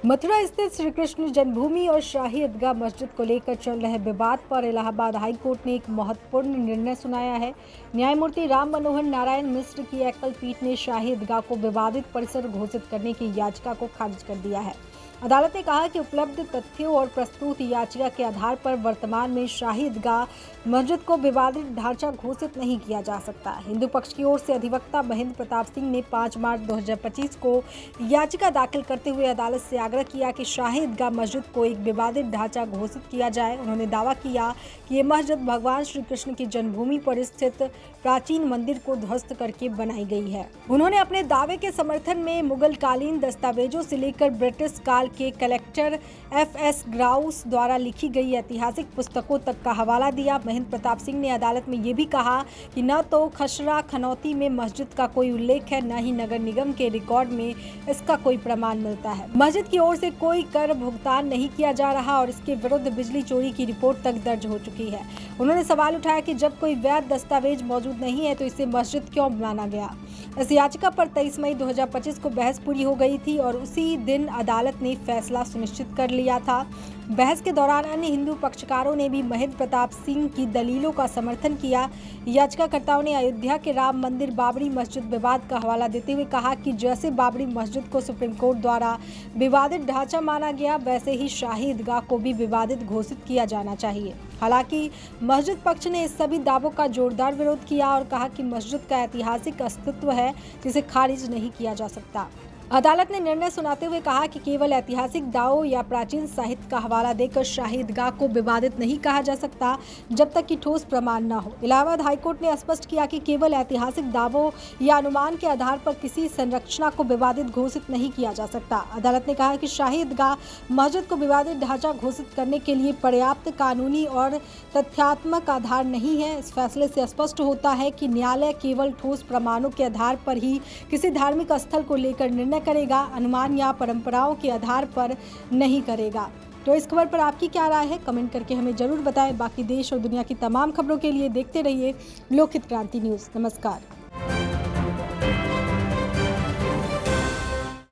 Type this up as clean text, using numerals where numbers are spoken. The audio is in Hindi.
मथुरा स्थित श्री कृष्ण जन्मभूमि और शाही ईदगाह मस्जिद को लेकर चल रहे विवाद पर इलाहाबाद हाई कोर्ट ने एक महत्वपूर्ण निर्णय सुनाया है। न्यायमूर्ति राम मनोहर नारायण मिश्र की एकल पीठ ने शाही ईदगाह को विवादित परिसर घोषित करने की याचिका को खारिज कर दिया है। अदालत ने कहा कि उपलब्ध तथ्यों और प्रस्तुत याचिका के आधार पर वर्तमान में शाही ईदगाह मस्जिद को विवादित ढांचा घोषित नहीं किया जा सकता। हिंदू पक्ष की ओर से अधिवक्ता महेंद्र प्रताप सिंह ने 5 मार्च 2025 को याचिका दाखिल करते हुए अदालत से आग्रह किया कि शाही ईदगाह मस्जिद को एक विवादित ढांचा घोषित किया जाए। उन्होंने दावा किया कि ये मस्जिद भगवान श्री कृष्ण की जन्मभूमि पर स्थित प्राचीन मंदिर को ध्वस्त करके बनाई गई है। उन्होंने अपने दावे के समर्थन में मुगल कालीन दस्तावेजों से लेकर ब्रिटिश काल के कलेक्टर F.S. ग्राउस द्वारा लिखी गई ऐतिहासिक पुस्तकों तक का हवाला दिया। महेंद्र प्रताप सिंह ने अदालत में ये भी कहा कि न तो खसरा खनौती में मस्जिद का कोई उल्लेख है, न ही नगर निगम के रिकॉर्ड में इसका कोई प्रमाण मिलता है। मस्जिद की ओर से कोई कर भुगतान नहीं किया जा रहा और इसके विरुद्ध बिजली चोरी की रिपोर्ट तक दर्ज हो चुकी है। उन्होंने सवाल उठाया कि जब कोई वैध दस्तावेज मौजूद नहीं है तो इसे मस्जिद क्यों माना गया। इस याचिका पर 23 मई 2025 को बहस पूरी हो गई थी और उसी दिन अदालत ने फैसला सुनिश्चित कर लिया था। बहस के दौरान अन्य हिंदू पक्षकारों ने भी महेंद्र प्रताप सिंह की दलीलों का समर्थन किया। याचिकाकर्ताओं ने अयोध्या के राम मंदिर बाबरी मस्जिद विवाद का हवाला देते हुए कहा कि जैसे बाबरी मस्जिद को सुप्रीम कोर्ट द्वारा विवादित ढांचा माना गया, वैसे ही शाही ईदगाह को भी विवादित घोषित किया जाना चाहिए। हालांकि मस्जिद पक्ष ने इस सभी दावों का जोरदार विरोध किया और कहा कि मस्जिद का ऐतिहासिक अस्तित्व है जिसे खारिज नहीं किया जा सकता। अदालत ने निर्णय सुनाते हुए कहा कि केवल ऐतिहासिक दावों या प्राचीन साहित्य का हवाला देकर शाही ईदगाह को विवादित नहीं कहा जा सकता जब तक कि ठोस प्रमाण न हो। इलाहाबाद हाईकोर्ट ने स्पष्ट किया कि केवल ऐतिहासिक दावों या अनुमान के आधार पर किसी संरचना को विवादित घोषित नहीं किया जा सकता। अदालत ने कहा कि शाही ईदगाह मस्जिद को विवादित ढांचा घोषित करने के लिए पर्याप्त कानूनी और तथ्यात्मक आधार नहीं है। इस फैसले से स्पष्ट होता है कि न्यायालय केवल ठोस प्रमाणों के आधार पर ही किसी धार्मिक स्थल को लेकर निर्णय करेगा, अनुमान या परंपराओं के आधार पर नहीं करेगा। तो इस खबर पर आपकी क्या राय है, कमेंट करके हमें जरूर बताएं। बाकी देश और दुनिया की तमाम खबरों के लिए देखते रहिए लोकहित क्रांति न्यूज़। नमस्कार।